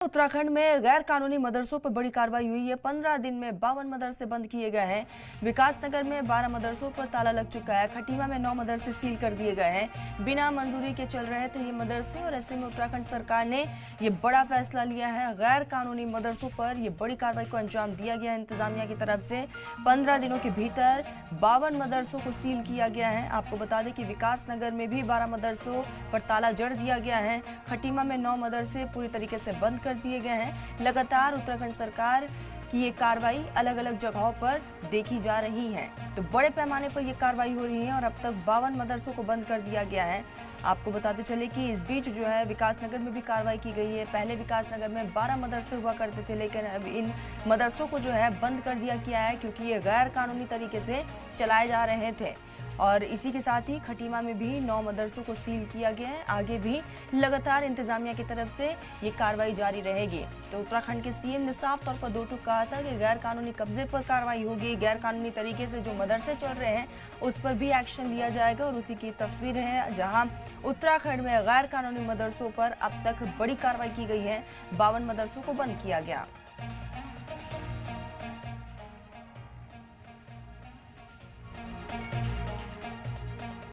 उत्तराखंड में गैर कानूनी मदरसों पर बड़ी कार्रवाई हुई है। 15 दिन में 52 मदरसे बंद किए गए हैं। विकासनगर में 12 मदरसों पर ताला लग चुका है। खटीमा में 9 मदरसे सील कर दिए गए हैं। बिना मंजूरी के चल रहे थे ये मदरसे और ऐसे में उत्तराखंड सरकार ने ये बड़ा फैसला लिया है। गैर कानूनी मदरसों पर ये बड़ी कार्रवाई को अंजाम दिया गया है। इंतजामिया की तरफ से 15 दिनों के भीतर 52 मदरसों को सील किया गया है। आपको बता दें कि विकासनगर में भी 12 मदरसों पर ताला जड़ दिया गया है। खटीमा में 9 मदरसे पूरी तरीके से बंद कर दिए गए हैं। लगातार उत्तराखंड सरकार की ये कार्रवाई अलग अलग जगहों पर देखी जा रही है। तो बड़े पैमाने पर ये कार्रवाई हो रही है और अब तक 52 मदरसों को बंद कर दिया गया है। आपको बताते चले कि इस बीच जो है विकासनगर में भी कार्रवाई की गई है। पहले विकासनगर में 12 मदरसे हुआ करते थे, लेकिन अब इन मदरसों को जो है बंद कर दिया गया है क्योंकि ये गैर कानूनी तरीके से चलाए जा रहे थे। और इसी के साथ ही खटीमा में भी 9 मदरसों को सील किया गया है। आगे भी लगातार इंतजामिया की तरफ से ये कार्रवाई जारी रहेगी। तो उत्तराखंड के सीएम ने साफ तौर पर 2 टूक कहा था कि गैर कानूनी कब्जे पर कार्रवाई होगी। गैर कानूनी तरीके से जो मदरसे चल रहे हैं उस पर भी एक्शन लिया जाएगा। और उसी की तस्वीर है जहां उत्तराखंड में गैर कानूनी मदरसों पर अब तक बड़ी कार्रवाई की गई है। 52 मदरसों को बंद किया गया।